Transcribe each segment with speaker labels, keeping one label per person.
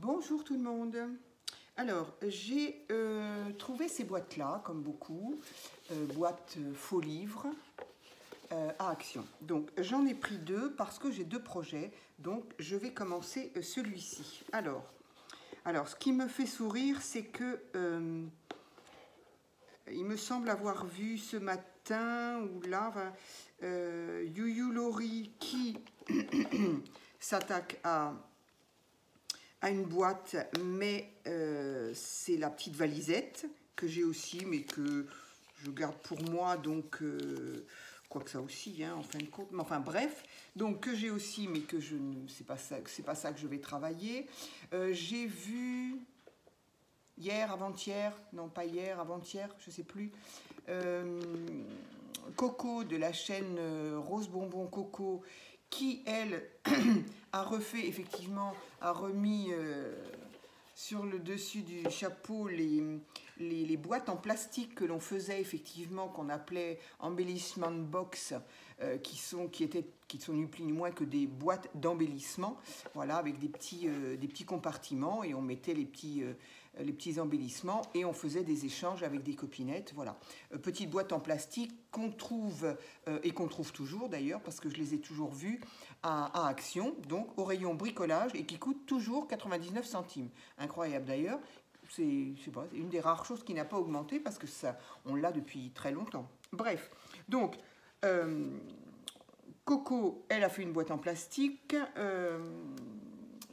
Speaker 1: Bonjour tout le monde. Alors, j'ai trouvé ces boîtes-là, comme beaucoup, boîtes faux livres à Action. Donc, j'en ai pris deux parce que j'ai deux projets. Donc, je vais commencer celui-ci. Alors, ce qui me fait sourire, c'est que il me semble avoir vu ce matin ou là, Yuyu Lori qui s'attaque à une boîte, mais c'est la petite valisette que j'ai aussi, mais que je garde pour moi, donc quoi que ça aussi, hein, en fin de compte, mais enfin bref, donc que j'ai aussi, mais que je ne sais pas ça, c'est pas ça que je vais travailler. J'ai vu hier, avant-hier, non pas hier, avant-hier, je sais plus, Coco de la chaîne Rose Bonbon Coco, qui elle a refait effectivement, a remis sur le dessus du chapeau les boîtes en plastique que l'on faisait effectivement, qu'on appelait embellissement box, qui sont ni plus ni moins que des boîtes d'embellissement, voilà, avec des petits compartiments, et on mettait les petits embellissements et on faisait des échanges avec des copinettes, voilà. Petites boîtes en plastique qu'on trouve, et qu'on trouve toujours d'ailleurs, parce que je les ai toujours vues à Action, donc au rayon bricolage, et qui coûtent toujours 99 centimes. Incroyable d'ailleurs, c'est une des rares choses qui n'a pas augmenté, parce que ça, on l'a depuis très longtemps. Bref, donc Coco, elle a fait une boîte en plastique,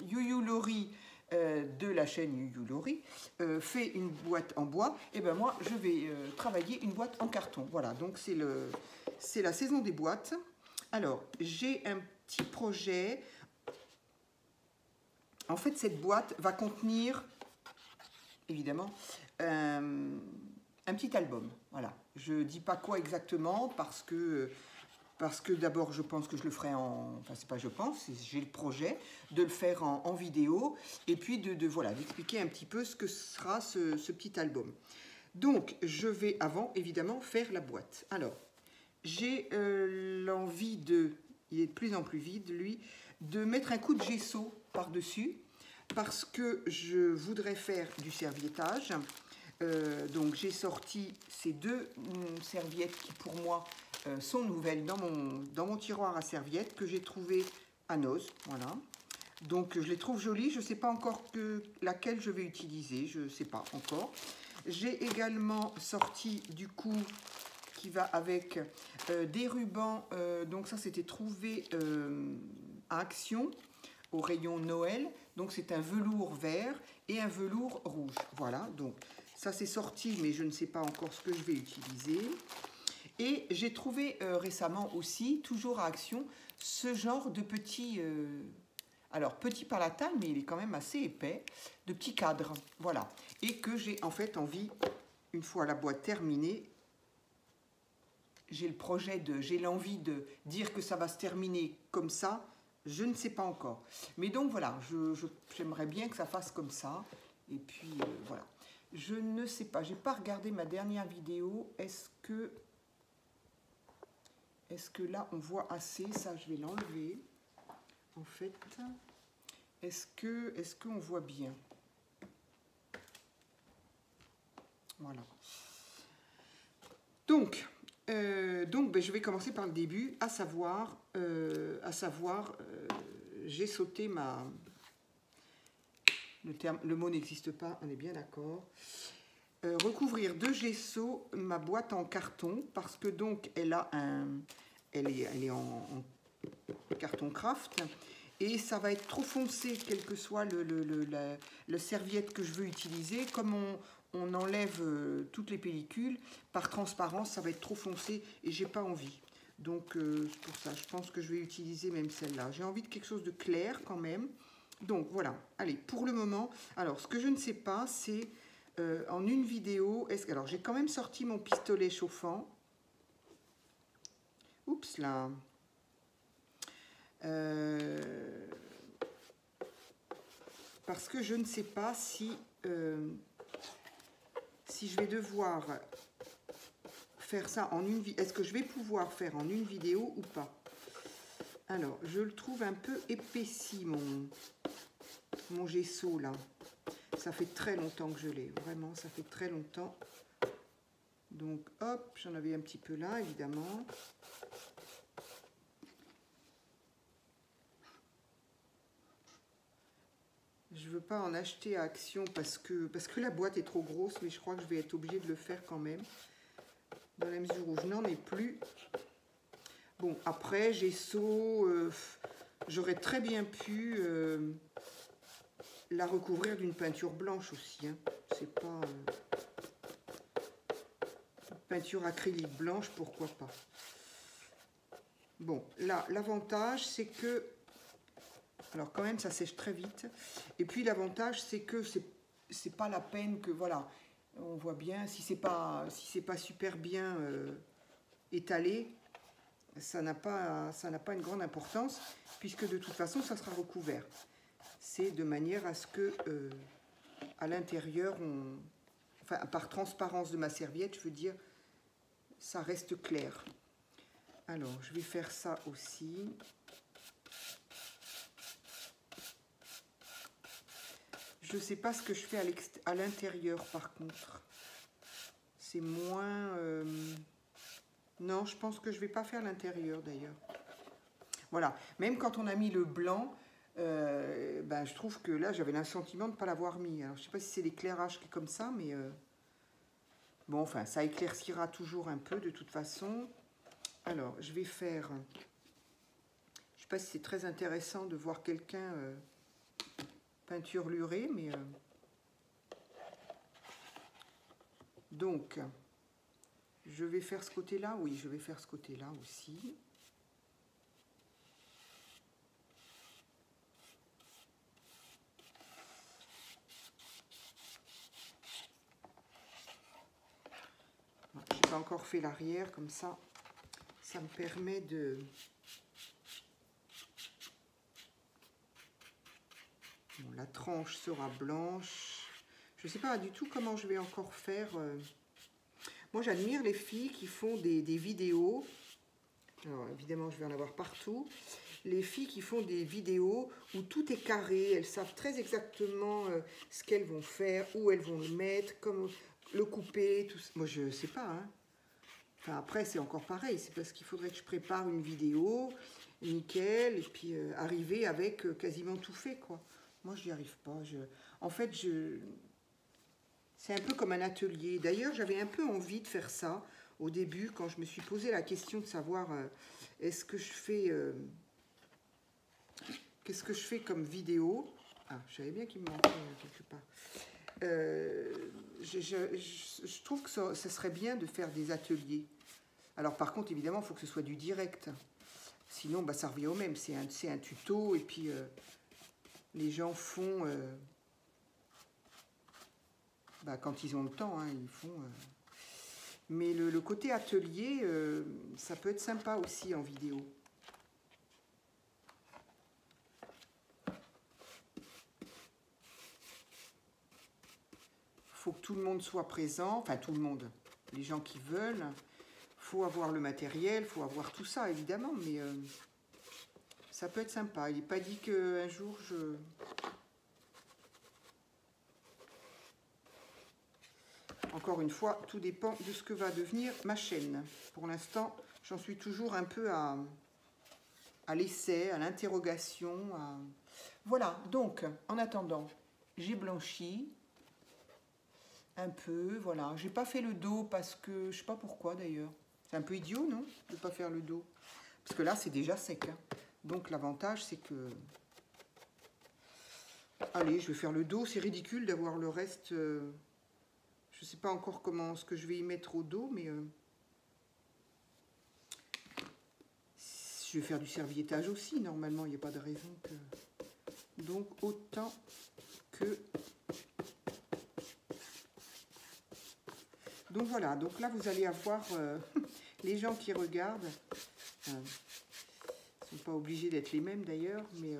Speaker 1: Yuyu Lori de la chaîne Yuyu Lori fait une boîte en bois, et ben moi je vais travailler une boîte en carton. Voilà, donc c'est la saison des boîtes. Alors j'ai un petit projet. En fait, cette boîte va contenir évidemment un petit album. Voilà, je dis pas quoi exactement parce que d'abord, je pense que je le ferai enfin, c'est pas je pense, j'ai le projet de le faire en vidéo, et puis voilà, d'expliquer un petit peu ce que sera ce petit album. Donc, je vais avant, évidemment, faire la boîte. Alors, j'ai l'envie il est de plus en plus vide, lui, de mettre un coup de gesso par-dessus, parce que je voudrais faire du serviettage. Donc, j'ai sorti ces deux serviettes qui, pour moi, sont nouvelles dans mon tiroir à serviettes, que j'ai trouvé à Noz, voilà. Donc je les trouve jolies, je ne sais pas encore laquelle je vais utiliser, je ne sais pas encore. J'ai également sorti du coup, qui va avec des rubans, donc ça c'était trouvé à Action, au rayon Noël, donc c'est un velours vert et un velours rouge, voilà, donc ça c'est sorti, mais je ne sais pas encore ce que je vais utiliser. Et j'ai trouvé récemment aussi, toujours à Action, ce genre de petit, alors petit par la taille, mais il est quand même assez épais, de petits cadres, voilà. Et que j'ai en fait envie, une fois la boîte terminée, j'ai l'envie de dire que ça va se terminer comme ça, je ne sais pas encore. Mais donc voilà, j'aimerais bien que ça fasse comme ça, et puis voilà. Je ne sais pas, j'ai pas regardé ma dernière vidéo, est-ce que là on voit assez? Ça je vais l'enlever en fait. Est-ce qu'on voit bien? Voilà. Donc ben, je vais commencer par le début, à savoir j'ai sauté le mot n'existe pas, on est bien d'accord. Recouvrir de gesso ma boîte en carton, parce que donc elle est en carton craft, et ça va être trop foncé, quelle que soit la serviette que je veux utiliser. Comme on enlève toutes les pellicules, par transparence, ça va être trop foncé et j'ai pas envie. Donc c'est pour ça, je pense que je vais utiliser même celle-là. J'ai envie de quelque chose de clair quand même. Donc voilà, allez, pour le moment, alors ce que je ne sais pas, c'est en une vidéo, alors j'ai quand même sorti mon pistolet chauffant. Oups là. Parce que je ne sais pas si je vais devoir faire ça en une vidéo. Est-ce que je vais pouvoir faire en une vidéo ou pas? Alors, je le trouve un peu épaissi, mon gesso là. Ça fait très longtemps que je l'ai, vraiment, ça fait très longtemps. Donc hop, j'en avais un petit peu là, évidemment. Je veux pas en acheter à Action parce que la boîte est trop grosse, mais je crois que je vais être obligée de le faire quand même. Dans la mesure où je n'en ai plus. Bon, après, gesso, j'aurais très bien pu la recouvrir d'une peinture blanche aussi. Hein. C'est pas... peinture acrylique blanche, pourquoi pas. Bon, là, l'avantage, c'est que... Alors, quand même, ça sèche très vite. Et puis, l'avantage, c'est que c'est pas la peine que... Voilà, on voit bien, si c'est pas super bien étalé, ça n'a pas une grande importance, puisque de toute façon, ça sera recouvert. C'est de manière à ce que, à l'intérieur, enfin, par transparence de ma serviette, je veux dire, ça reste clair. Alors, je vais faire ça aussi. Je ne sais pas ce que je fais à l'intérieur, par contre. C'est moins... Non, je pense que je ne vais pas faire l'intérieur, d'ailleurs. Voilà. Même quand on a mis le blanc, ben, je trouve que là, j'avais l'assentiment de ne pas l'avoir mis. Alors, je ne sais pas si c'est l'éclairage qui est comme ça, mais... Bon, enfin, ça éclaircira toujours un peu, de toute façon. Alors, je vais faire... Je ne sais pas si c'est très intéressant de voir quelqu'un... peinturluré, mais donc je vais faire ce côté là, oui, je vais faire ce côté là aussi. Je n'ai pas encore fait l'arrière, comme ça me permet de... Bon, la tranche sera blanche. Je ne sais pas du tout comment je vais encore faire. Moi, j'admire les filles qui font des vidéos. Alors, évidemment, je vais en avoir partout. Les filles qui font des vidéos où tout est carré. Elles savent très exactement ce qu'elles vont faire, où elles vont le mettre, comment le couper. Tout ça. Moi, je ne sais pas. Hein. Enfin, après, c'est encore pareil. C'est parce qu'il faudrait que je prépare une vidéo, nickel, et puis arriver avec quasiment tout fait, quoi. Moi, je n'y arrive pas. En fait, c'est un peu comme un atelier. D'ailleurs, j'avais un peu envie de faire ça au début, quand je me suis posé la question de savoir est-ce que je fais... qu'est-ce que je fais comme vidéo? Ah, je savais bien qu'il me manquait quelque part. Je trouve que ça serait bien de faire des ateliers. Alors, par contre, évidemment, il faut que ce soit du direct. Sinon, bah, ça revient au même. C'est un tuto, et puis... les gens font, bah, quand ils ont le temps, hein, ils font. Mais le côté atelier, ça peut être sympa aussi en vidéo. Il faut que tout le monde soit présent, enfin tout le monde, les gens qui veulent. Il faut avoir le matériel, il faut avoir tout ça, évidemment, mais ça peut être sympa. Il n'est pas dit qu'un jour, Encore une fois, tout dépend de ce que va devenir ma chaîne. Pour l'instant, j'en suis toujours un peu à l'essai, à l'interrogation. Voilà, donc, en attendant, j'ai blanchi un peu, voilà. J'ai pas fait le dos parce que, je sais pas pourquoi d'ailleurs. C'est un peu idiot, non, de pas faire le dos. Parce que là, c'est déjà sec. Hein. Donc, l'avantage, c'est que... Allez, je vais faire le dos. C'est ridicule d'avoir le reste... Je ne sais pas encore ce que je vais y mettre au dos, mais je vais faire du serviettage aussi. Normalement, il n'y a pas de raison que... Donc, autant que... Donc, voilà. Donc là, vous allez avoir les gens qui regardent. Ils ne sont pas obligés d'être les mêmes, d'ailleurs, mais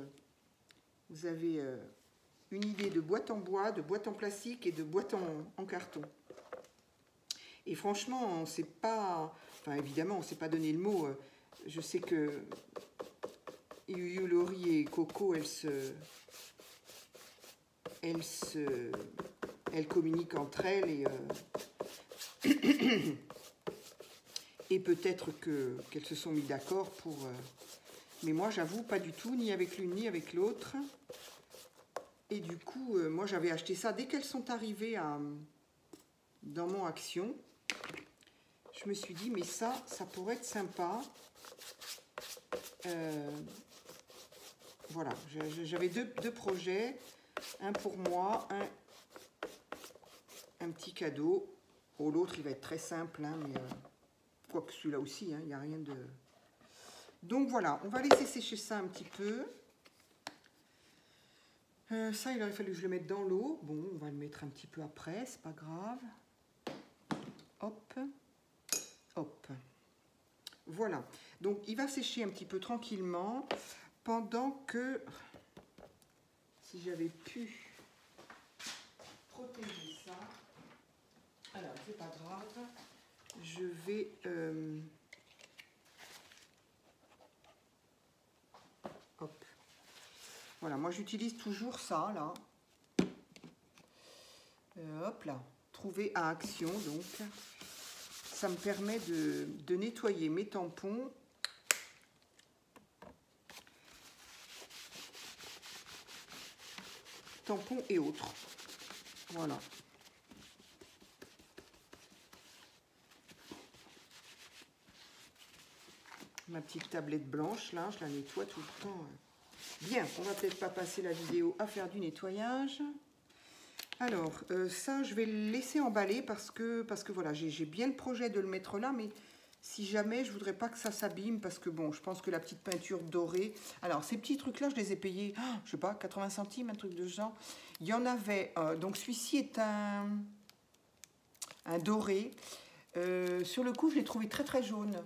Speaker 1: vous avez... une idée de boîte en bois, de boîte en plastique et de boîte en carton. Et franchement, on ne sait pas... Enfin, évidemment, on ne s'est pas donné le mot. Je sais que Yuyu, Laurie et Coco, elles se elles communiquent entre elles et peut-être qu'elles se sont mis d'accord pour... mais moi, j'avoue, pas du tout, ni avec l'une ni avec l'autre. Et du coup, moi, j'avais acheté ça dès qu'elles sont arrivées dans mon Action. Je me suis dit, mais ça pourrait être sympa. Voilà, j'avais deux projets. Un pour moi, un petit cadeau. Oh, l'autre, il va être très simple, hein, mais quoique celui-là aussi, hein, il n'y a rien de... Donc voilà, on va laisser sécher ça un petit peu. Ça, il aurait fallu que je le mette dans l'eau. Bon, on va le mettre un petit peu après, c'est pas grave. Hop, hop. Voilà, donc il va sécher un petit peu tranquillement pendant que, si j'avais pu protéger ça, alors c'est pas grave, je vais... hop. Voilà, moi j'utilise toujours ça, là. Hop là, trouver à Action, donc. Ça me permet de nettoyer mes tampons. Tampons et autres. Voilà. Ma petite tablette blanche, là, je la nettoie tout le temps. Bien, on va peut-être pas passer la vidéo à faire du nettoyage. Alors, ça, je vais le laisser emballer parce que voilà, j'ai bien le projet de le mettre là, mais si jamais, je voudrais pas que ça s'abîme parce que bon, je pense que la petite peinture dorée... Alors, ces petits trucs-là, je les ai payés, je sais pas, 80 centimes, un truc de ce genre. Il y en avait... donc, celui-ci est un doré. Sur le coup, je l'ai trouvé très, très jaune.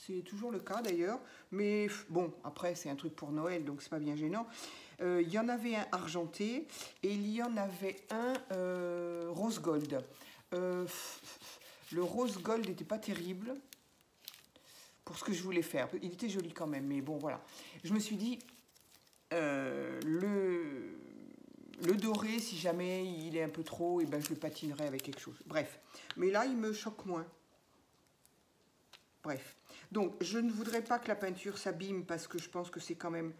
Speaker 1: C'est toujours le cas, d'ailleurs. Mais bon, après, c'est un truc pour Noël, donc c'est pas bien gênant. Il y en avait un argenté et il y en avait un rose gold. Le rose gold n'était pas terrible pour ce que je voulais faire. Il était joli quand même, mais bon, voilà. Je me suis dit, le doré, si jamais il est un peu trop, et ben je le patinerai avec quelque chose. Bref, mais là, il me choque moins. Bref. Donc, je ne voudrais pas que la peinture s'abîme parce que je pense que c'est quand même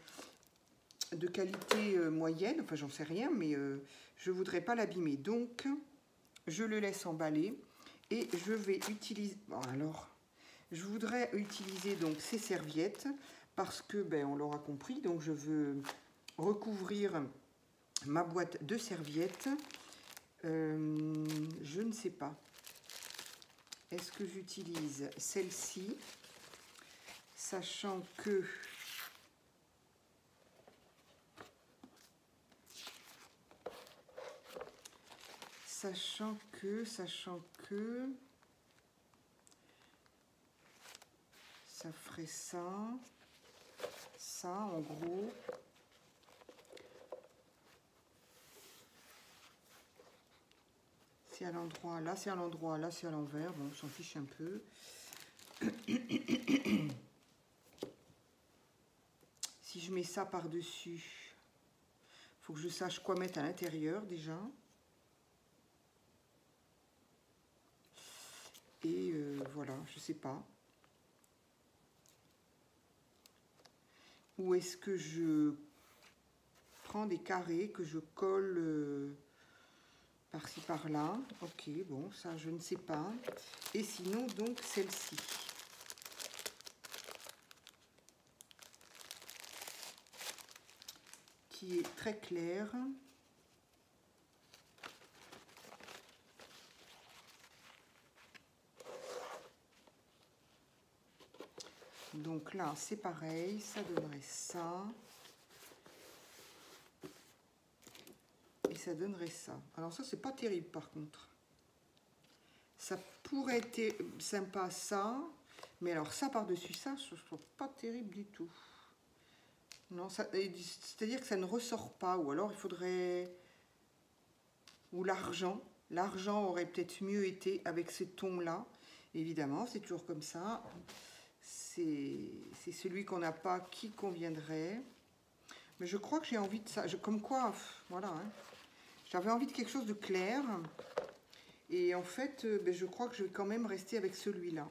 Speaker 1: de qualité moyenne. Enfin, j'en sais rien, mais je ne voudrais pas l'abîmer. Donc, je le laisse emballer et je vais utiliser... Bon, alors, je voudrais utiliser donc ces serviettes parce que, ben, on l'aura compris, donc je veux recouvrir ma boîte de serviettes. Je ne sais pas. Est-ce que j'utilise celle-ci, sachant que ça ferait ça en gros. C'est à l'endroit, là c'est à l'endroit, là c'est à l'envers. Bon, on s'en fiche un peu. Si je mets ça par-dessus, il faut que je sache quoi mettre à l'intérieur déjà. Et voilà, je sais pas. Ou est-ce que je prends des carrés que je colle par-ci par-là? Ok, bon, ça je ne sais pas. Et sinon, donc, celle-ci. Qui est très claire. Donc là, c'est pareil, ça donnerait ça. Et ça donnerait ça. Alors ça, c'est pas terrible par contre. Ça pourrait être sympa ça. Mais alors ça par-dessus ça, ce ne serait pas terrible du tout. Non, c'est-à-dire que ça ne ressort pas. Ou alors il faudrait... Ou l'argent. L'argent aurait peut-être mieux été avec ces tons-là. Évidemment, c'est toujours comme ça. C'est celui qu'on n'a pas qui conviendrait. Mais je crois que j'ai envie de ça. Comme quoi, voilà. Hein, J'avais envie de quelque chose de clair. Et en fait, ben, je crois que je vais quand même rester avec celui-là.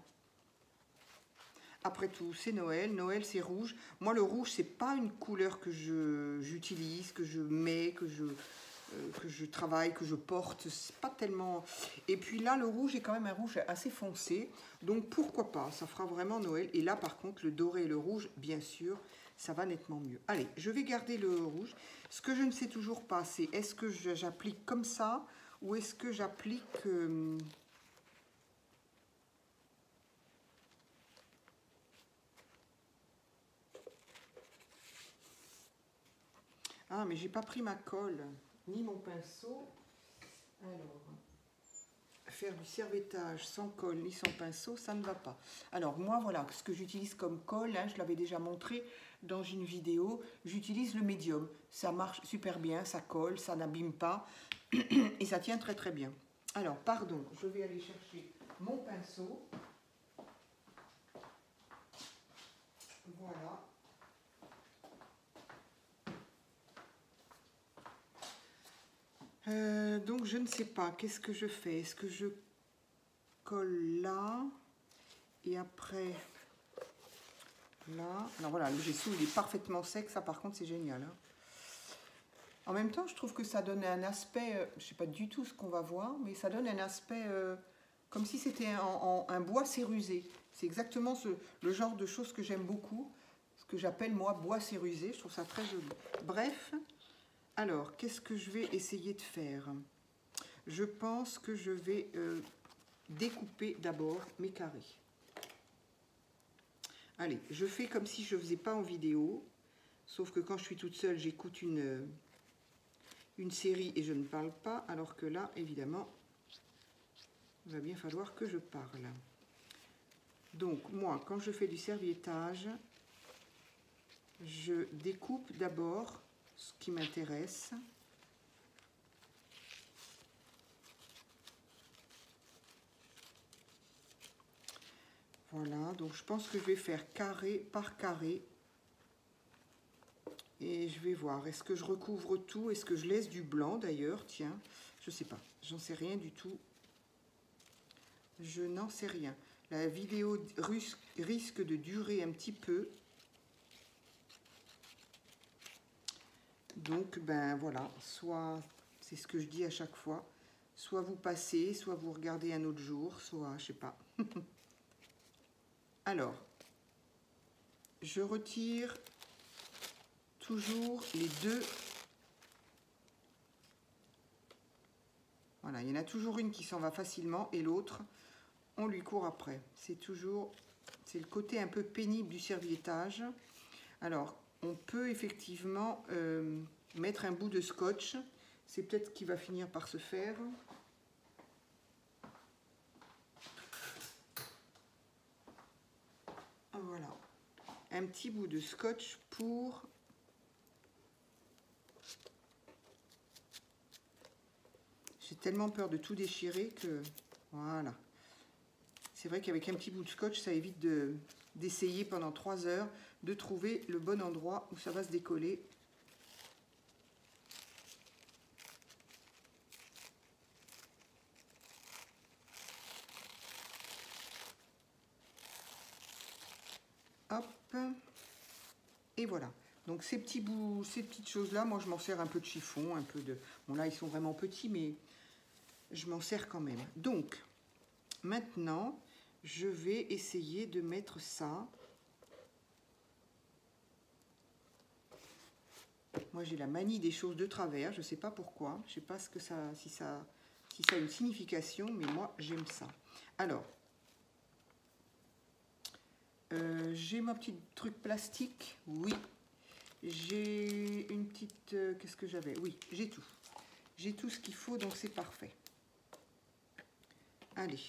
Speaker 1: Après tout, c'est Noël. Noël, c'est rouge. Moi, le rouge, c'est pas une couleur que j'utilise, que je mets, que je travaille, que je porte. C'est pas tellement... Et puis là, le rouge est quand même un rouge assez foncé. Donc, pourquoi pas? Ça fera vraiment Noël. Et là, par contre, le doré et le rouge, bien sûr, ça va nettement mieux. Allez, je vais garder le rouge. Ce que je ne sais toujours pas, c'est est-ce que j'applique comme ça ou est-ce que j'applique... Ah, mais j'ai pas pris ma colle, ni mon pinceau. Alors, faire du servettage sans colle ni sans pinceau, ça ne va pas. Alors, moi, voilà, ce que j'utilise comme colle, hein, je l'avais déjà montré dans une vidéo, j'utilise le médium. Ça marche super bien, ça colle, ça n'abîme pas, et ça tient très très bien. Alors, pardon, je vais aller chercher mon pinceau. Voilà. Donc je ne sais pas, qu'est-ce que je fais? Est-ce que je colle là et après là? Alors voilà, le gesso il est parfaitement sec, ça par contre c'est génial. Hein. En même temps, je trouve que ça donne un aspect, je ne sais pas du tout ce qu'on va voir, mais ça donne un aspect comme si c'était un bois cérusé. C'est exactement le genre de choses que j'aime beaucoup, ce que j'appelle moi bois cérusé, je trouve ça très joli. Bref. Alors, qu'est-ce que je vais essayer de faire? Je pense que je vais découper d'abord mes carrés. Allez, je fais comme si je ne faisais pas en vidéo, sauf que quand je suis toute seule, j'écoute une série et je ne parle pas, alors que là, évidemment, il va bien falloir que je parle. Donc, moi, quand je fais du serviettage, je découpe d'abord ce qui m'intéresse. Voilà, donc je pense que je vais faire carré par carré. Et je vais voir, est-ce que je recouvre tout? Est-ce que je laisse du blanc d'ailleurs? Tiens, je ne sais pas, j'en sais rien du tout. Je n'en sais rien. La vidéo risque de durer un petit peu. Donc, ben voilà, soit, c'est ce que je dis à chaque fois, soit vous passez, soit vous regardez un autre jour, soit, je sais pas. Alors, je retire toujours les deux. Voilà, il y en a toujours une qui s'en va facilement et l'autre, on lui court après. C'est le côté un peu pénible du serviettage. Alors, on peut effectivement mettre un bout de scotch. C'est peut-être ce qui va finir par se faire. Voilà. Un petit bout de scotch pour... J'ai tellement peur de tout déchirer que... Voilà. C'est vrai qu'avec un petit bout de scotch, ça évite d'essayer pendant 3 heures de trouver le bon endroit où ça va se décoller. Hop. Et voilà. Donc ces petits bouts, ces petites choses-là, moi je m'en sers un peu de chiffon, un peu de... Bon là ils sont vraiment petits, mais je m'en sers quand même. Donc, maintenant, je vais essayer de mettre ça. Moi j'ai la manie des choses de travers, je ne sais pas pourquoi, je ne sais pas ce que si ça a une signification, mais moi j'aime ça. Alors, j'ai mon petit truc plastique, oui. J'ai une petite... qu'est-ce que j'avais? Oui, j'ai tout. J'ai tout ce qu'il faut, donc c'est parfait. Allez.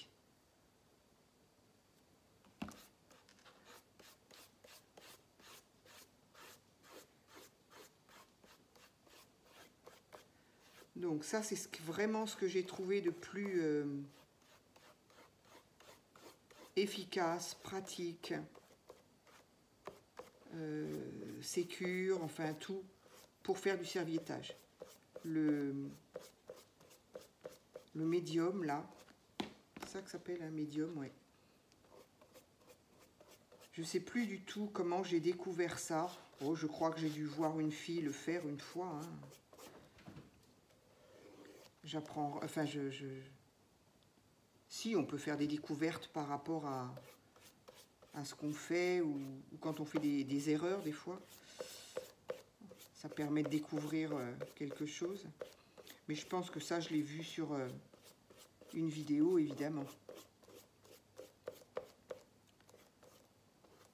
Speaker 1: Donc ça, c'est vraiment ce que j'ai trouvé de plus efficace, pratique, sécure, enfin tout, pour faire du serviettage. le médium là. C'est ça que ça s'appelle un médium, ouais. Je ne sais plus du tout comment j'ai découvert ça. Oh, je crois que j'ai dû voir une fille le faire une fois. Hein. J'apprends... Enfin, Si, on peut faire des découvertes par rapport à ce qu'on fait ou quand on fait des erreurs des fois. Ça permet de découvrir quelque chose. Mais je pense que ça, je l'ai vu sur une vidéo, évidemment.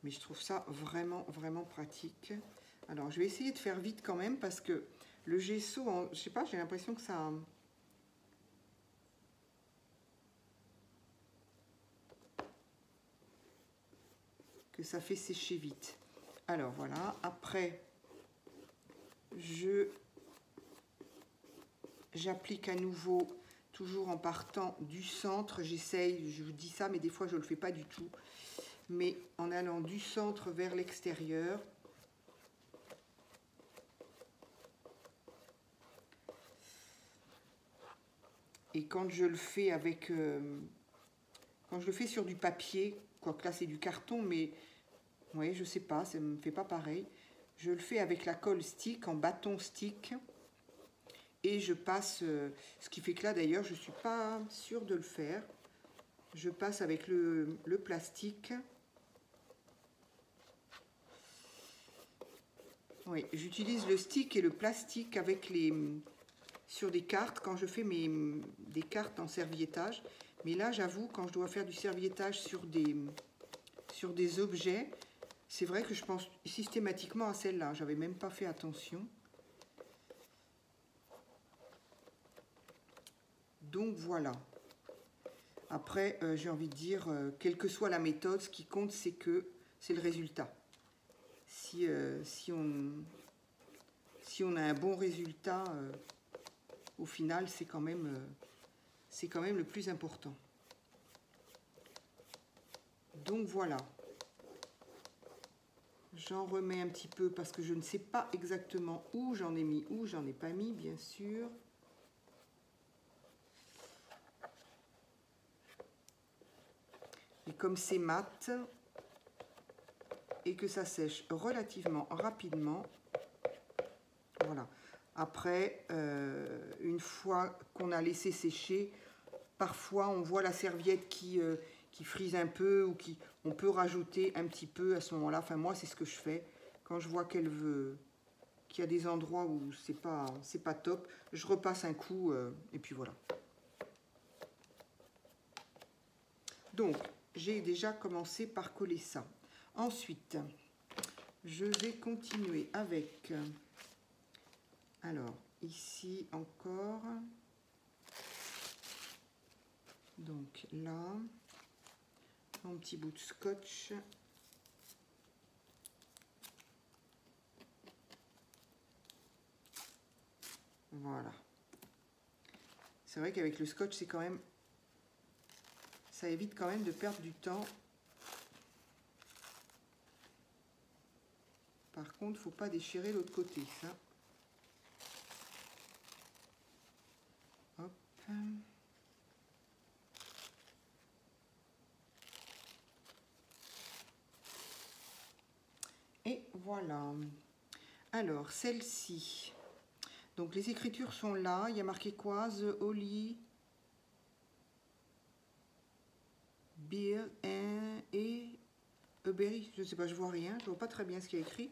Speaker 1: Mais je trouve ça vraiment, vraiment pratique. Alors, je vais essayer de faire vite quand même parce que le gesso, je sais pas, j'ai l'impression que ça... que ça fait sécher vite. Alors, voilà. Après, j'applique à nouveau, toujours en partant du centre. J'essaye, je vous dis ça, mais des fois, je ne le fais pas du tout. Mais en allant du centre vers l'extérieur. Et quand je le fais avec... quand je le fais sur du papier, quoique là c'est du carton, mais ouais, je sais pas, ça ne me fait pas pareil. Je le fais avec la colle stick, en bâton stick. Et je passe, ce qui fait que là d'ailleurs, je ne suis pas sûre de le faire. Je passe avec le plastique. Oui, j'utilise le stick et le plastique avec sur des cartes, quand je fais des cartes en serviettage. Mais là, j'avoue, quand je dois faire du serviettage sur des objets, c'est vrai que je pense systématiquement à celle-là. J'avais même pas fait attention. Donc voilà. Après, j'ai envie de dire, quelle que soit la méthode, ce qui compte, c'est le résultat. Si on a un bon résultat, au final, c'est quand même le plus important. Donc voilà. J'en remets un petit peu parce que je ne sais pas exactement où j'en ai mis, où j'en ai pas mis, bien sûr. Et comme c'est mat et que ça sèche relativement rapidement, voilà. Après, une fois qu'on a laissé sécher, parfois on voit la serviette qui frise un peu ou on peut rajouter un petit peu à ce moment-là. Enfin, moi, c'est ce que je fais. Quand je vois qu'il y a des endroits où c'est pas top, je repasse un coup et puis voilà. Donc, j'ai déjà commencé par coller ça. Ensuite, je vais continuer avec... Alors, ici encore. Donc là, mon petit bout de scotch. Voilà. C'est vrai qu'avec le scotch, c'est quand même... ça évite quand même de perdre du temps. Par contre, il ne faut pas déchirer l'autre côté, ça. Hop. Et voilà. Alors, celle-ci. Donc, les écritures sont là. Il y a marqué quoi? The Holy Beer et Berry. Je ne sais pas, je vois rien. Je ne vois pas très bien ce qu'il y a écrit.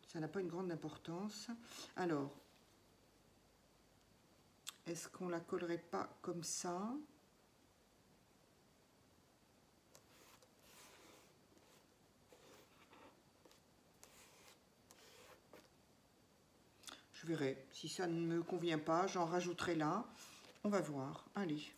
Speaker 1: Ça n'a pas une grande importance. Alors, est-ce qu'on la collerait pas comme ça? Je verrai. Si ça ne me convient pas, j'en rajouterai là. On va voir. Allez.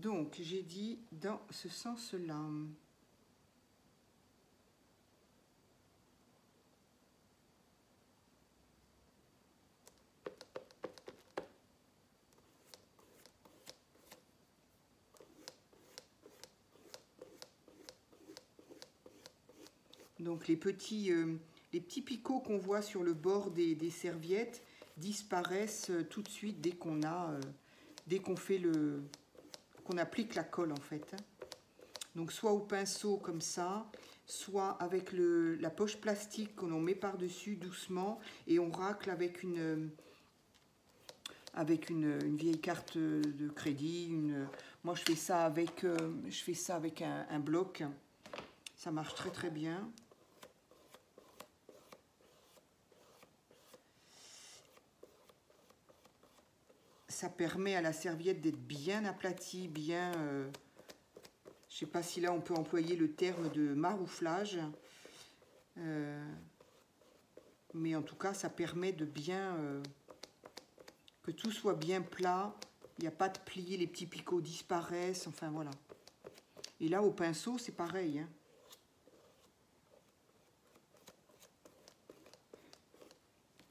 Speaker 1: Donc, j'ai dit dans ce sens-là. Donc, les petits picots qu'on voit sur le bord des serviettes disparaissent tout de suite dès qu'on fait qu'on applique la colle en fait. Donc soit au pinceau comme ça, soit avec la poche plastique qu'on met par-dessus doucement et on racle avec une vieille carte de crédit. Moi je fais ça avec, un bloc, ça marche très très bien. Ça permet à la serviette d'être bien aplatie, bien... je ne sais pas si là on peut employer le terme de marouflage. Mais en tout cas, ça permet de bien... que tout soit bien plat. Il n'y a pas de plis, les petits picots disparaissent. Enfin, voilà. Et là, au pinceau, c'est pareil. Hein.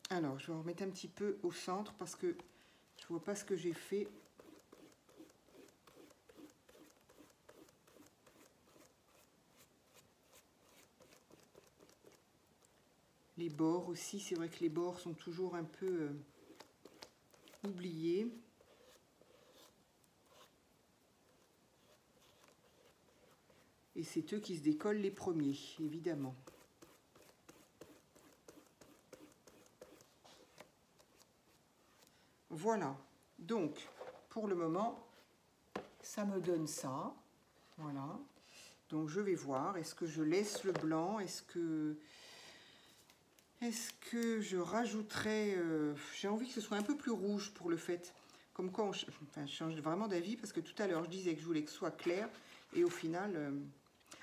Speaker 1: Alors, je vais en remettre un petit peu au centre parce que je ne vois pas ce que j'ai fait. Les bords aussi, c'est vrai que les bords sont toujours un peu oubliés. Et c'est eux qui se décollent les premiers, évidemment. Voilà, donc pour le moment, ça me donne ça. Voilà, donc je vais voir, est-ce que je laisse le blanc, est-ce que je rajouterai, j'ai envie que ce soit un peu plus rouge pour le fait, comme quoi je change vraiment d'avis, parce que tout à l'heure je disais que je voulais que ce soit clair, et au final,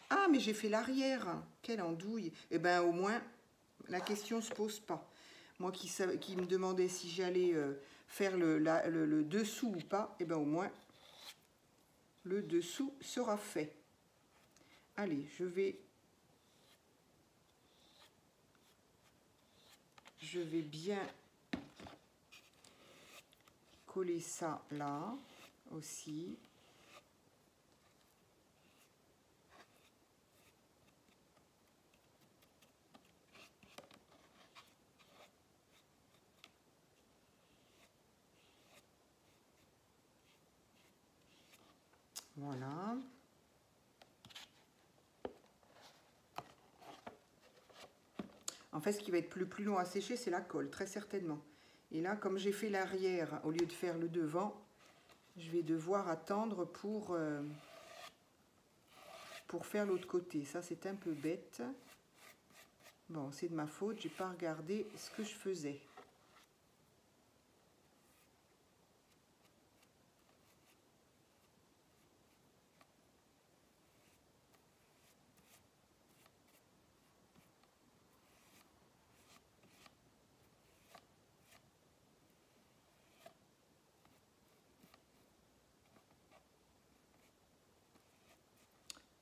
Speaker 1: ah mais j'ai fait l'arrière, quelle andouille, et bien au moins la question ne se pose pas. Moi qui me demandais si j'allais faire le dessous ou pas, et bien au moins le dessous sera fait. Allez, je vais bien coller ça là aussi. Voilà. En fait, ce qui va être plus long à sécher, c'est la colle, très certainement. Et là, comme j'ai fait l'arrière au lieu de faire le devant, je vais devoir attendre pour faire l'autre côté. Ça, c'est un peu bête. Bon, c'est de ma faute, j'ai pas regardé ce que je faisais.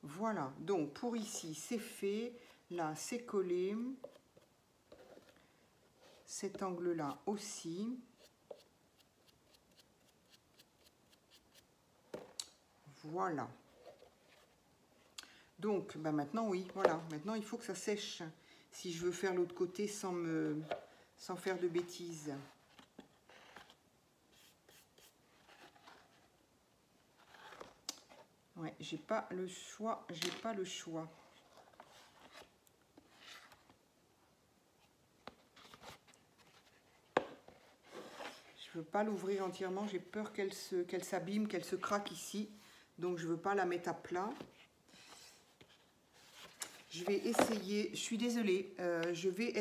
Speaker 1: Voilà, donc pour ici, c'est fait. Là, c'est collé. Cet angle-là aussi. Voilà. Donc, bah maintenant, oui, voilà. Maintenant, il faut que ça sèche. Si je veux faire l'autre côté sans faire de bêtises. Ouais, j'ai pas le choix. Je veux pas l'ouvrir entièrement. J'ai peur qu'elle s'abîme, qu'elle se craque ici. Donc, je veux pas la mettre à plat. Je vais essayer. Je suis désolée. Je vais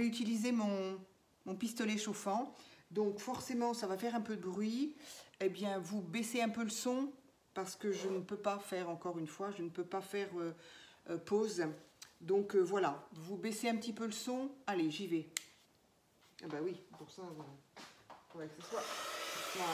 Speaker 1: utiliser mon pistolet chauffant. Donc, forcément, ça va faire un peu de bruit. Eh bien, vous baissez un peu le son. Parce que je ne peux pas faire, encore une fois, je ne peux pas faire pause. Donc voilà, vous baissez un petit peu le son. Allez, j'y vais. Ah bah oui, pour ça, voilà. Faudrait que ce soit... Voilà.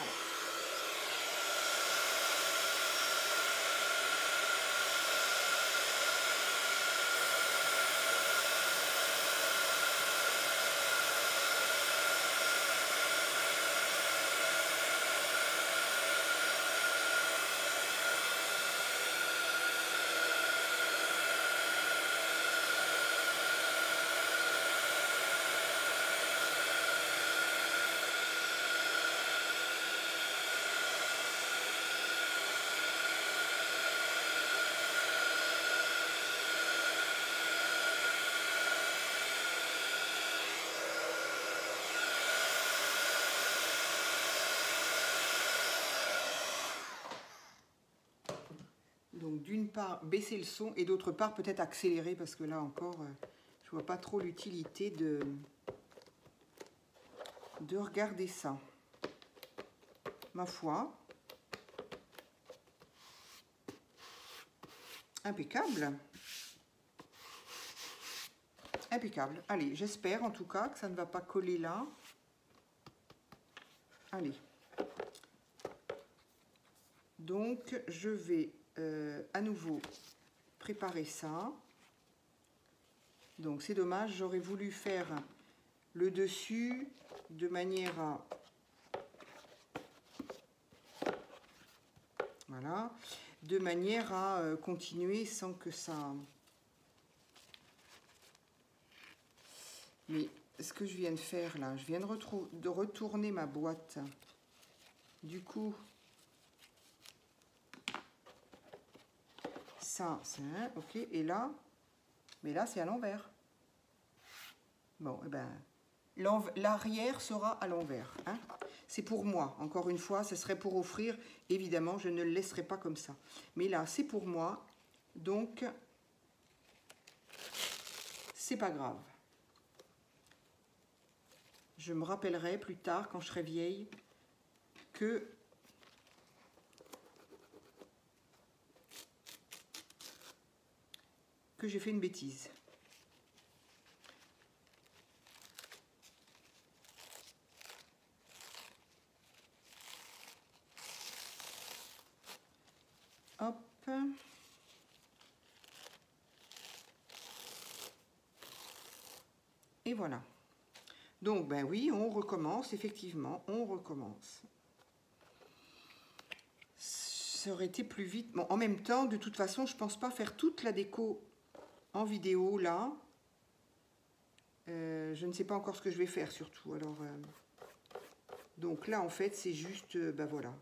Speaker 1: Donc d'une part baisser le son et d'autre part peut-être accélérer parce que là encore je vois pas trop l'utilité de regarder ça. Ma foi. Impeccable. Impeccable. Allez, j'espère en tout cas que ça ne va pas coller là. Allez. Donc, je vais à nouveau préparer ça. Donc, c'est dommage, j'aurais voulu faire le dessus de manière à... Voilà. De manière à continuer sans que ça... Mais ce que je viens de faire là, je viens de retourner ma boîte. Du coup, ça, c'est un, ok. Et là, mais là, c'est à l'envers. Bon, et ben, l'arrière sera à l'envers. Hein. C'est pour moi. Encore une fois, ce serait pour offrir. Évidemment, je ne le laisserai pas comme ça. Mais là, c'est pour moi. Donc, c'est pas grave. Je me rappellerai plus tard, quand je serai vieille, que j'ai fait une bêtise. Hop. Et voilà. Donc, ben oui, on recommence, effectivement, on recommence. Ça aurait été plus vite. Bon, en même temps, de toute façon, je ne pense pas faire toute la déco en vidéo, là. Je ne sais pas encore ce que je vais faire, surtout. Alors, donc là, en fait, c'est juste, ben voilà.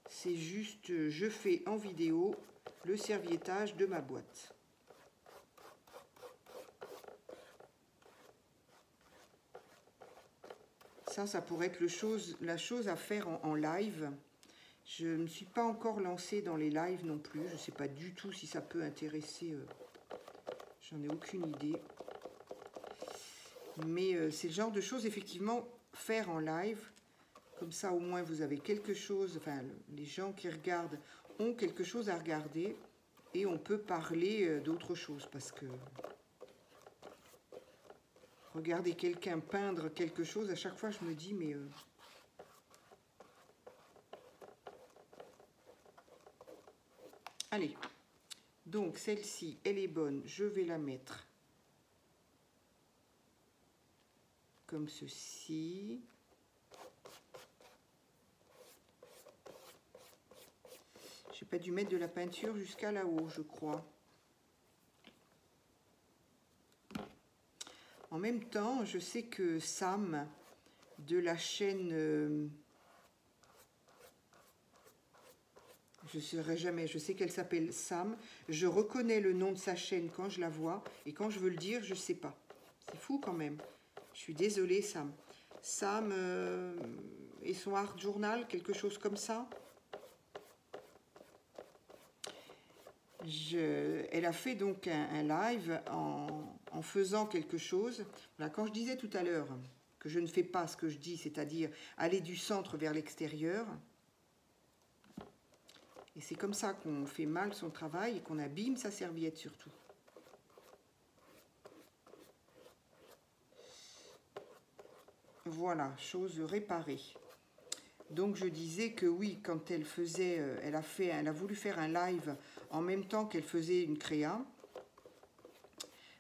Speaker 1: C'est juste, je fais en vidéo le serviettage de ma boîte. Ça pourrait être la chose à faire en live. Je ne me suis pas encore lancée dans les lives non plus. Je ne sais pas du tout si ça peut intéresser. J'en ai aucune idée. Mais c'est le genre de choses, effectivement, faire en live. Comme ça, au moins, vous avez quelque chose. Enfin, les gens qui regardent ont quelque chose à regarder. Et on peut parler d'autre chose. Parce que... Regarder quelqu'un peindre quelque chose, à chaque fois je me dis, mais... Allez, donc celle-ci, elle est bonne, je vais la mettre comme ceci. J'ai pas dû mettre de la peinture jusqu'à là-haut, je crois. En même temps, je sais que Sam, de la chaîne... je ne saurais jamais, je sais qu'elle s'appelle Sam. Je reconnais le nom de sa chaîne quand je la vois. Et quand je veux le dire, je ne sais pas. C'est fou quand même. Je suis désolée, Sam. Sam et son Art Journal, quelque chose comme ça. Elle a fait donc un live en faisant quelque chose. Voilà, quand je disais tout à l'heure que je ne fais pas ce que je dis, c'est-à-dire aller du centre vers l'extérieur, et c'est comme ça qu'on fait mal son travail et qu'on abîme sa serviette surtout. Voilà, chose réparée. Donc je disais que oui, quand elle faisait, elle a voulu faire un live en même temps qu'elle faisait une créa.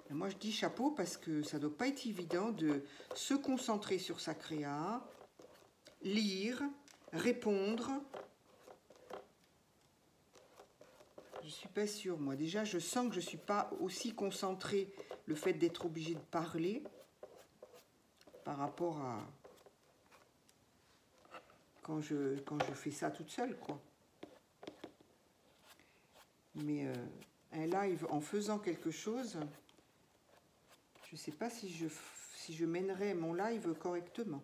Speaker 1: Et moi je dis chapeau parce que ça ne doit pas être évident de se concentrer sur sa créa, lire, répondre. Je ne suis pas sûre, moi. Déjà, je sens que je ne suis pas aussi concentrée, le fait d'être obligée de parler par rapport à quand je fais ça toute seule, quoi. Mais un live en faisant quelque chose, je ne sais pas si je mènerai mon live correctement.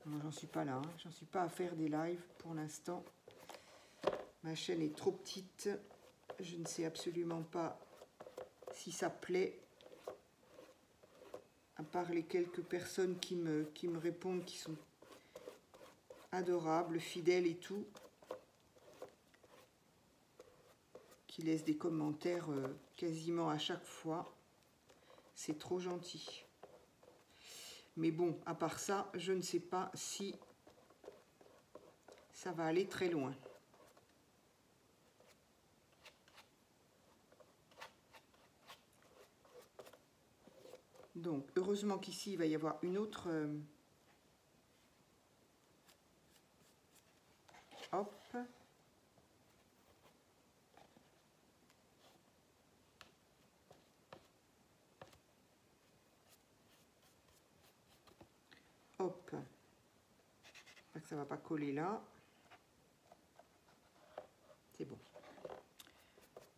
Speaker 1: Moi, j'en suis pas là, hein. J'en suis pas à faire des lives pour l'instant. Ma chaîne est trop petite. Je ne sais absolument pas si ça plaît. À part les quelques personnes qui me répondent, qui sont adorables, fidèles et tout. Qui laissent des commentaires quasiment à chaque fois. C'est trop gentil. Mais bon, à part ça, je ne sais pas si ça va aller très loin. Donc, heureusement qu'ici, il va y avoir une autre... hop. Hop. J'espère que ça ne va pas coller là. C'est bon.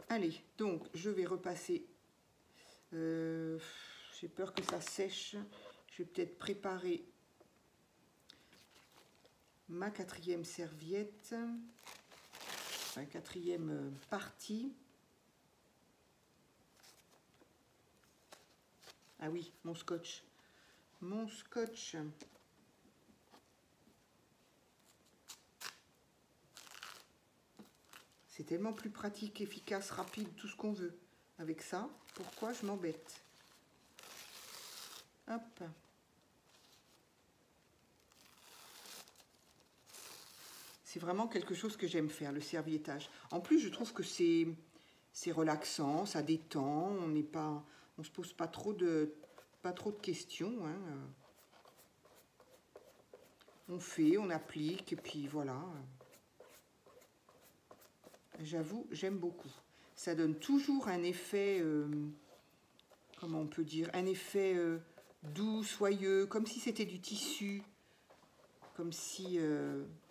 Speaker 1: Allez, donc, je vais repasser... j'ai peur que ça sèche. Je vais peut-être préparer ma 4e serviette, enfin 4e partie. Ah oui, mon scotch. Mon scotch. C'est tellement plus pratique, efficace, rapide, tout ce qu'on veut. Avec ça, pourquoi je m'embête? Hop. C'est vraiment quelque chose que j'aime faire, le serviettage. En plus, je trouve que c'est relaxant, ça détend, on se pose pas trop de questions. Hein. On fait, on applique, et puis voilà. J'avoue, j'aime beaucoup. Ça donne toujours un effet, comment on peut dire, un effet doux, soyeux, comme si c'était du tissu. Comme si,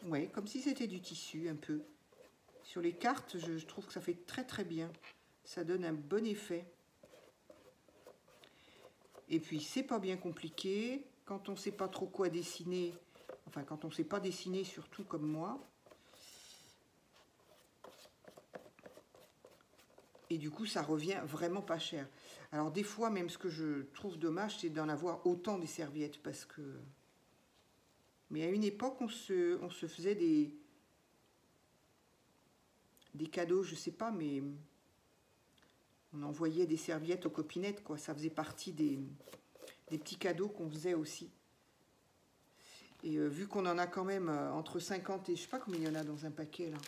Speaker 1: ouais, comme si c'était du tissu un peu. Sur les cartes, je trouve que ça fait très très bien. Ça donne un bon effet. Et puis, c'est pas bien compliqué. Quand on sait pas trop quoi dessiner, enfin, quand on sait pas dessiner, surtout comme moi. Et du coup, ça revient vraiment pas cher. Alors, des fois, même ce que je trouve dommage, c'est d'en avoir autant des serviettes, parce que... Mais à une époque, on se faisait des cadeaux, je sais pas, mais on envoyait des serviettes aux copinettes, quoi. Ça faisait partie des petits cadeaux qu'on faisait aussi. Et vu qu'on en a quand même entre 50 et je sais pas combien il y en a dans un paquet, là.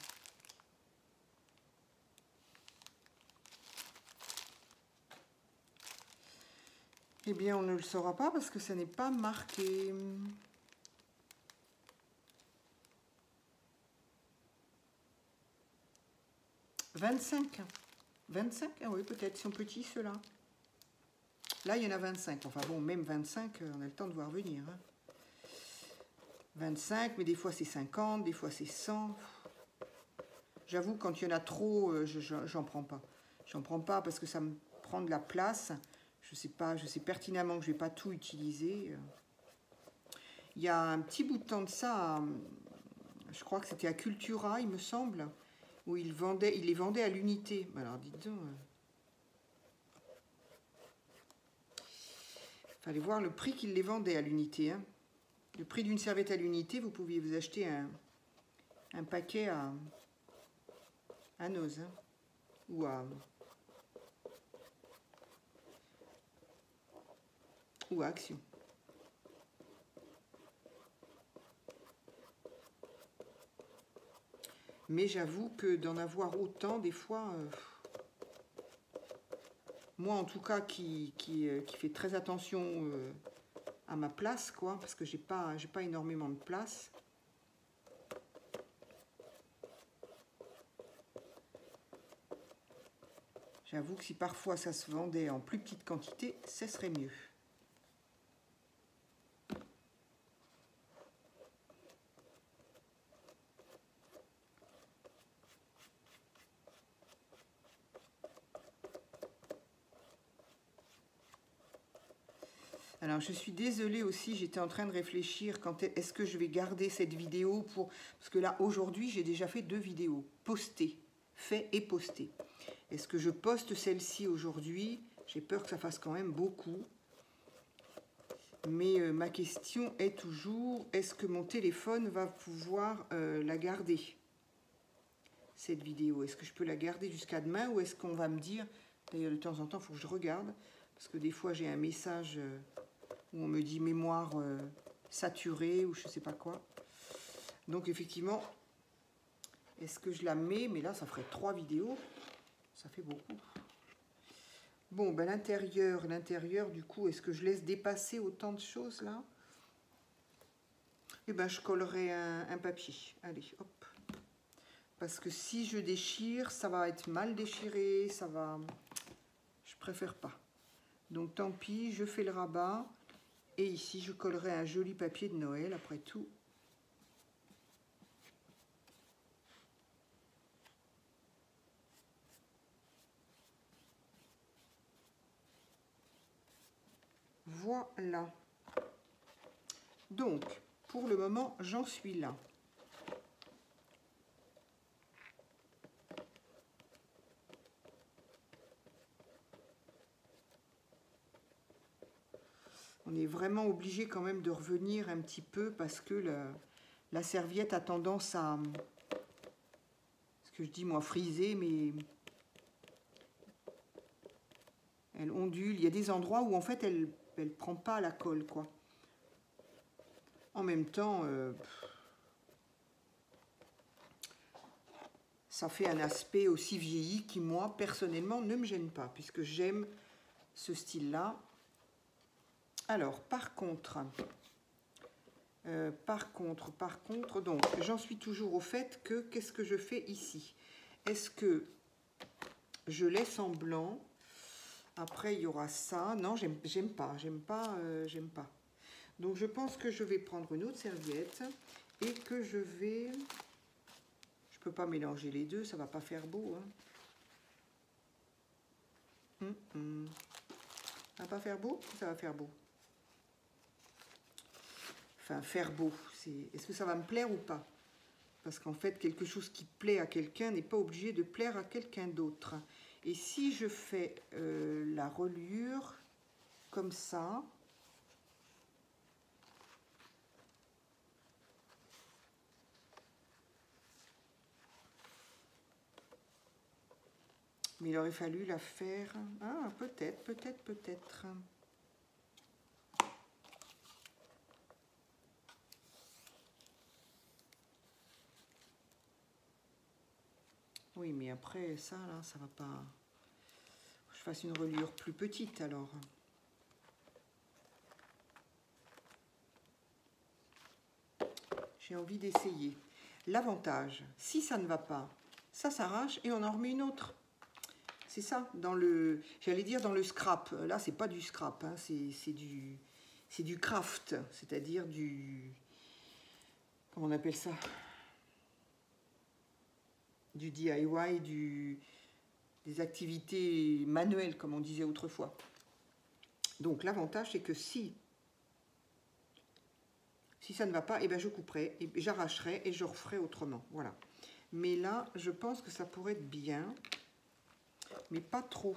Speaker 1: Eh bien, on ne le saura pas parce que ça n'est pas marqué. 25. 25, ah oui, peut-être, ils sont petits ceux-là. Là, il y en a 25. Enfin bon, même 25, on a le temps de voir venir. Hein. 25, mais des fois c'est 50, des fois c'est 100. J'avoue, quand il y en a trop, j'en prends pas. J'en prends pas parce que ça me prend de la place. Je sais pas, je sais pertinemment que je vais pas tout utiliser. Il y a un petit bout de temps de ça, je crois que c'était à Cultura, il me semble, où il les vendait à l'unité. Alors dites donc. Fallait voir le prix qu'il les vendait à l'unité. Hein. Le prix d'une serviette à l'unité, vous pouviez vous acheter un paquet à Noz. Hein, ou à Action. Mais j'avoue que d'en avoir autant, des fois... moi, en tout cas, qui fait très attention à ma place, quoi, parce que j'ai pas énormément de place. J'avoue que si parfois ça se vendait en plus petite quantité, ce serait mieux. Alors, je suis désolée aussi, j'étais en train de réfléchir quand est-ce que je vais garder cette vidéo pour... Parce que là, aujourd'hui, j'ai déjà fait 2 vidéos postées, fait et postées. Est-ce que je poste celle-ci aujourd'hui? J'ai peur que ça fasse quand même beaucoup. Mais ma question est toujours, est-ce que mon téléphone va pouvoir la garder, cette vidéo? Est-ce que je peux la garder jusqu'à demain ou est-ce qu'on va me dire... D'ailleurs, de temps en temps, il faut que je regarde. Parce que des fois, j'ai un message... où on me dit mémoire saturée ou je sais pas quoi. Donc effectivement, est-ce que je la mets? Mais là, ça ferait 3 vidéos. Ça fait beaucoup. Bon, ben l'intérieur, du coup, est-ce que je laisse dépasser autant de choses là? Eh ben, je collerai un papier. Allez, hop. Parce que si je déchire, ça va être mal déchiré, ça va... Je préfère pas. Donc tant pis, je fais le rabat. Et ici, je collerai un joli papier de Noël, après tout. Voilà. Donc, pour le moment, j'en suis là. On est vraiment obligé quand même de revenir un petit peu parce que la serviette a tendance à, ce que je dis moi, friser, mais elle ondule. Il y a des endroits où en fait elle prend pas la colle, quoi. En même temps, ça fait un aspect aussi vieilli qui, moi, personnellement, ne me gêne pas, puisque j'aime ce style-là. Alors, par contre, donc, j'en suis toujours au fait que, qu'est-ce que je fais ici? Est-ce que je laisse en blanc? Après, il y aura ça. Non, j'aime pas. Donc, je pense que je vais prendre une autre serviette et que je vais... Je peux pas mélanger les deux, ça va pas faire beau. Hein. Ça va pas faire beau? Ça va faire beau. Enfin, faire beau, est-ce que ça va me plaire ou pas? Parce qu'en fait, quelque chose qui plaît à quelqu'un n'est pas obligé de plaire à quelqu'un d'autre. Et si je fais la reliure comme ça, mais il aurait fallu la faire... Ah, peut-être. Oui, mais après, ça, là, ça va pas... Je fasse une reliure plus petite, alors. J'ai envie d'essayer. L'avantage, si ça ne va pas, ça s'arrache et on en remet une autre. C'est ça, dans le... J'allais dire dans le scrap. Là, c'est pas du scrap, hein, c'est du craft, c'est-à-dire du... Comment on appelle ça? Du DIY, des activités manuelles, comme on disait autrefois. Donc l'avantage, c'est que si ça ne va pas, eh ben, je couperai, et j'arracherai et je referai autrement. Voilà. Mais là, je pense que ça pourrait être bien, mais pas trop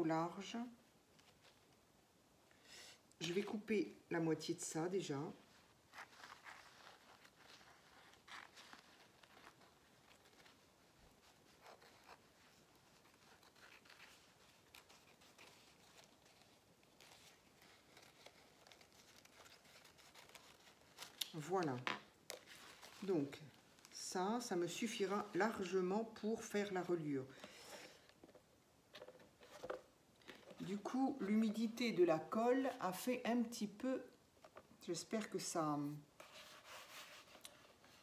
Speaker 1: large. Je vais couper la moitié de ça déjà. Voilà. Donc, ça me suffira largement pour faire la reliure. Du coup, l'humidité de la colle a fait un petit peu... J'espère que ça...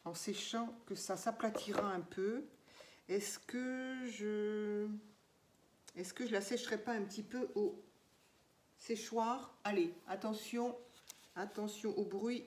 Speaker 1: En séchant, que ça s'aplatira un peu. Est-ce que je la sécherai pas un petit peu au séchoir? Allez, attention au bruit.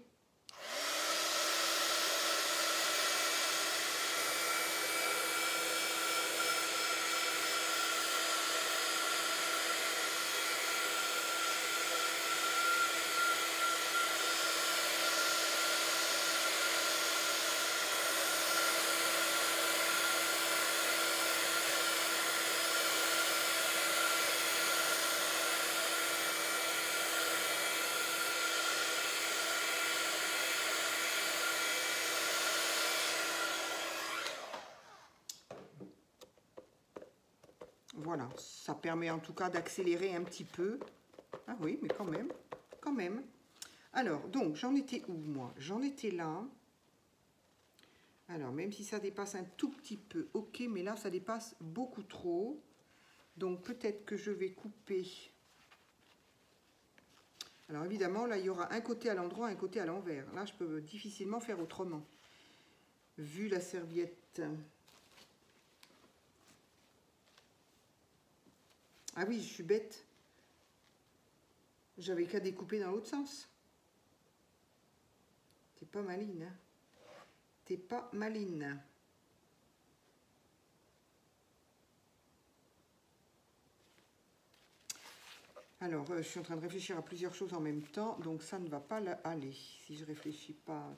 Speaker 1: voilà, ça permet en tout cas d'accélérer un petit peu. Ah oui, mais quand même, quand même. Alors, donc, j'en étais où, moi? J'en étais là. Alors, même si ça dépasse un tout petit peu, ok, mais là, ça dépasse beaucoup trop. Donc, peut-être que je vais couper. Alors, évidemment, là, il y aura un côté à l'endroit, un côté à l'envers. Là, je peux difficilement faire autrement. Vu la serviette. Ah oui, je suis bête. J'avais qu'à découper dans l'autre sens. T'es pas maline, hein? T'es pas maline. Alors, je suis en train de réfléchir à plusieurs choses en même temps, donc ça ne va pas aller si je réfléchis pas.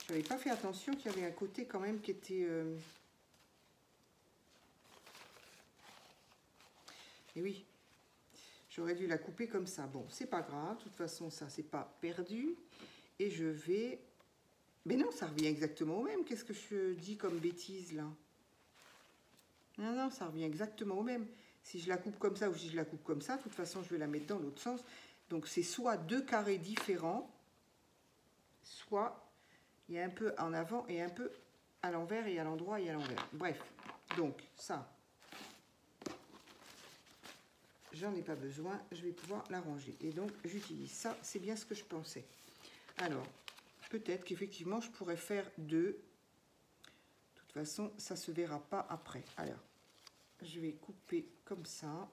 Speaker 1: Je n'avais pas fait attention qu'il y avait un côté quand même qui était... Et oui, j'aurais dû la couper comme ça. Bon, c'est pas grave, de toute façon, ça, c'est pas perdu. Et je vais... Mais non, ça revient exactement au même. Qu'est-ce que je dis comme bêtise, là? Non, non, ça revient exactement au même. Si je la coupe comme ça ou si je la coupe comme ça, de toute façon, je vais la mettre dans l'autre sens. Donc, c'est soit deux carrés différents, soit il y a un peu en avant et un peu à l'envers et à l'endroit et à l'envers. Bref, donc, ça, j'en ai pas besoin. Je vais pouvoir l'arranger. Et donc, j'utilise ça. C'est bien ce que je pensais. Alors, peut-être qu'effectivement, je pourrais faire deux. De toute façon, ça ne se verra pas après. Alors, je vais couper comme ça.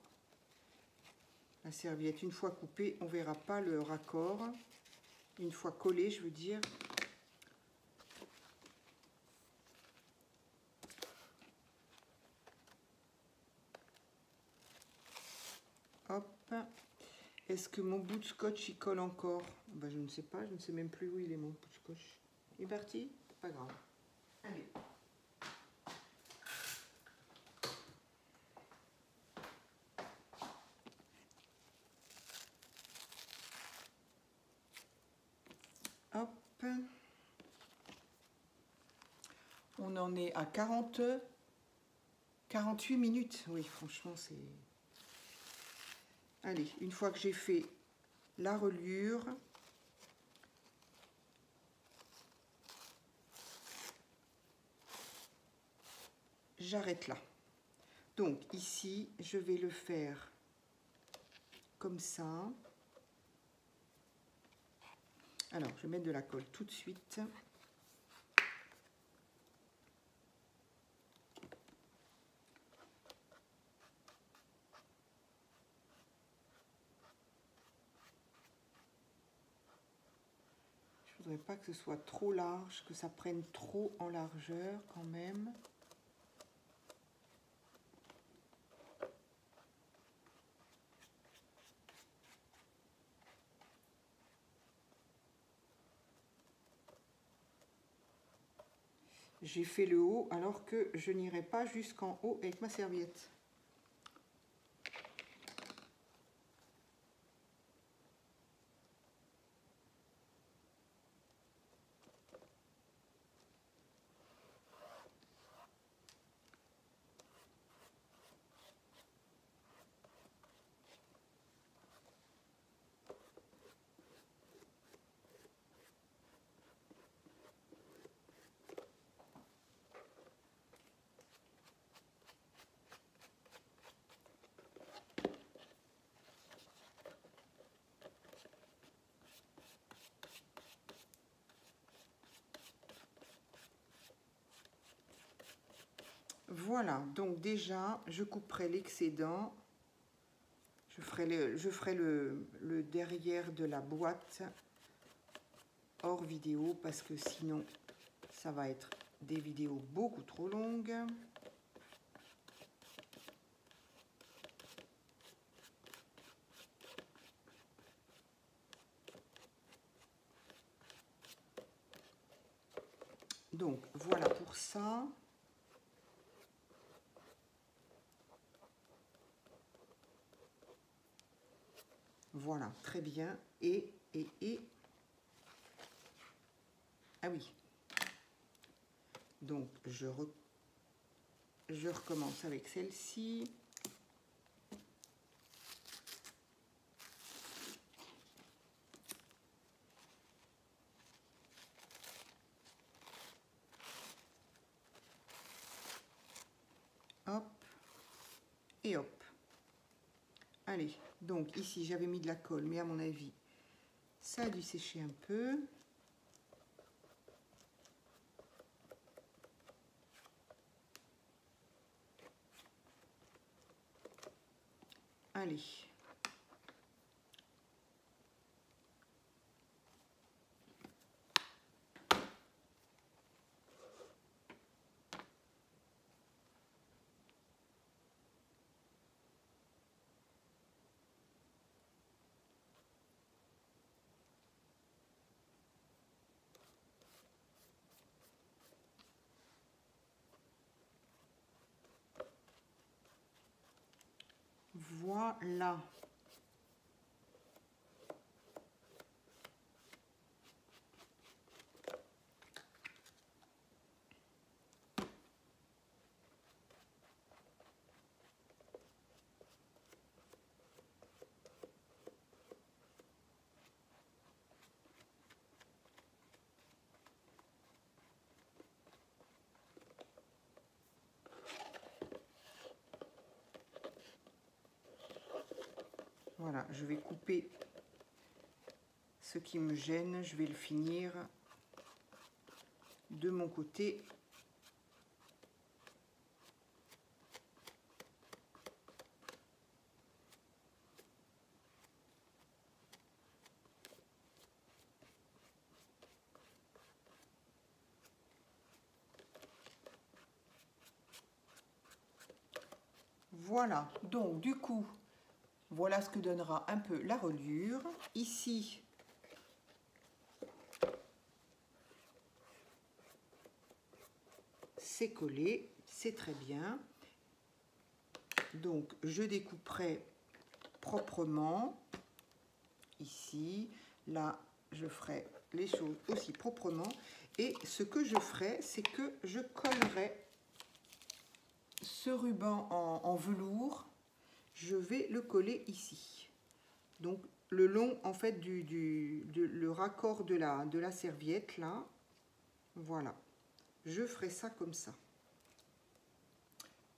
Speaker 1: La serviette, une fois coupée, on ne verra pas le raccord. Une fois collée, je veux dire. Hop. Est-ce que mon bout de scotch, il colle encore? Ben, je ne sais pas, je ne sais même plus où il est, mon bout de scotch. Il est parti? Pas grave. Allez. Hop. On en est à 48 minutes. Oui, franchement, c'est... Allez, une fois que j'ai fait la reliure, j'arrête là. Donc ici, je vais le faire comme ça. Alors, je vais mettre de la colle tout de suite. Je voudrais pas que ce soit trop large, que ça prenne trop en largeur quand même. J'ai fait le haut alors que je n'irai pas jusqu'en haut avec ma serviette. Voilà, donc déjà, je couperai l'excédent. Je ferai le derrière de la boîte hors vidéo parce que sinon, ça va être des vidéos beaucoup trop longues. Donc, voilà pour ça. Voilà, très bien. Ah oui. Donc, je recommence avec celle-ci. Hop. Et hop. Allez, donc ici, j'avais mis de la colle, mais à mon avis, ça a dû sécher un peu. Allez. Voilà. Voilà, je vais couper ce qui me gêne, je vais le finir de mon côté. Voilà, donc du coup, voilà ce que donnera un peu la reliure. Ici, c'est collé, c'est très bien. Donc, je découperai proprement. Ici, là, je ferai les choses aussi proprement. Et ce que je ferai, c'est que je collerai ce ruban en velours. Je vais le coller ici. Donc, le long, en fait, le raccord de la serviette, là. Voilà. Je ferai ça comme ça.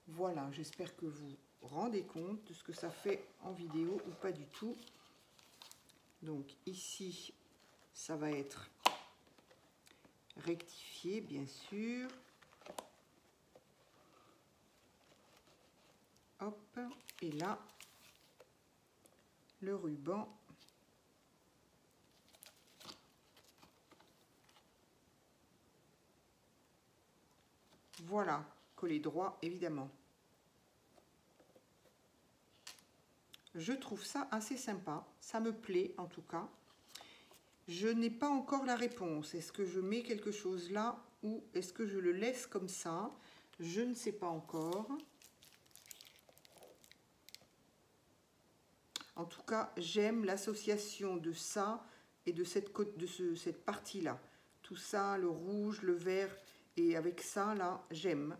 Speaker 1: Voilà, j'espère que vous vous rendez compte de ce que ça fait en vidéo ou pas du tout. Donc ici, ça va être rectifié, bien sûr. Hop, et là, le ruban. Voilà, collé droit, évidemment. Je trouve ça assez sympa, ça me plaît en tout cas. Je n'ai pas encore la réponse. Est-ce que je mets quelque chose là ou est-ce que je le laisse comme ça? Je ne sais pas encore. En tout cas, j'aime l'association de ça et de cette partie-là. Tout ça, le rouge, le vert et avec ça, là, j'aime.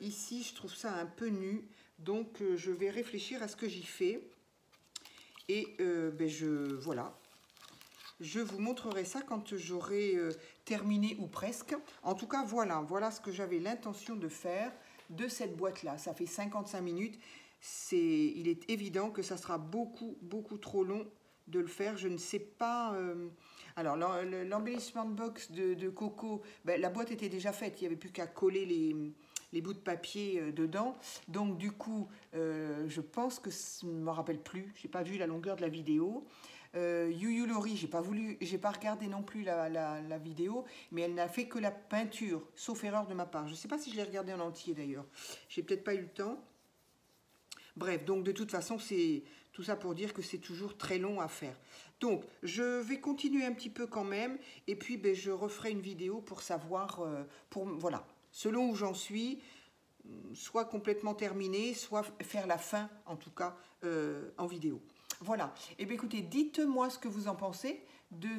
Speaker 1: Ici, je trouve ça un peu nu. Donc, je vais réfléchir à ce que j'y fais. Et voilà. Je vous montrerai ça quand j'aurai terminé ou presque. En tout cas, voilà ce que j'avais l'intention de faire de cette boîte-là. Ça fait 55 minutes. Il est évident que ça sera beaucoup trop long de le faire. Je ne sais pas... Alors, l'embellissement de box de Coco, ben, la boîte était déjà faite. Il n'y avait plus qu'à coller les bouts de papier dedans. Donc, du coup, je pense que je ne me rappelle plus. Je n'ai pas vu la longueur de la vidéo. You Laurie, j'ai pas regardé non plus la vidéo, mais elle n'a fait que la peinture, sauf erreur de ma part. Je ne sais pas si je l'ai regardé en entier d'ailleurs. J'ai peut-être pas eu le temps. Bref, donc de toute façon, c'est tout ça pour dire que c'est toujours très long à faire. Donc, je vais continuer un petit peu quand même, et puis ben, je referai une vidéo pour savoir, voilà, selon où j'en suis, soit complètement terminé, soit faire la fin, en tout cas, en vidéo. Voilà. Et bien écoutez, dites-moi ce que vous en pensez de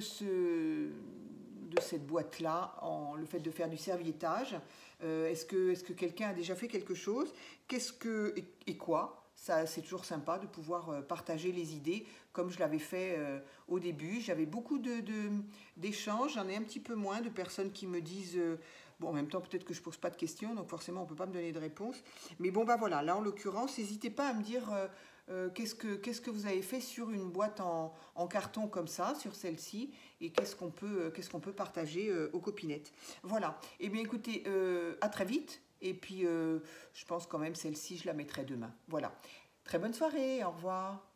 Speaker 1: de cette boîte-là, le fait de faire du serviettage. Est-ce que quelqu'un a déjà fait quelque chose? Qu'est-ce que et quoi? Ça, c'est toujours sympa de pouvoir partager les idées comme je l'avais fait au début. J'avais beaucoup d'échanges, j'en ai un petit peu moins de personnes qui me disent... bon, en même temps, peut-être que je ne pose pas de questions, donc forcément, on ne peut pas me donner de réponse. Mais bon, bah voilà, là, en l'occurrence, n'hésitez pas à me dire qu'est-ce que vous avez fait sur une boîte en carton comme ça, sur celle-ci, et qu'est-ce qu'on peut partager aux copinettes. Voilà. Eh bien, écoutez, à très vite. Et puis, je pense quand même celle-ci, je la mettrai demain. Voilà. Très bonne soirée. Au revoir.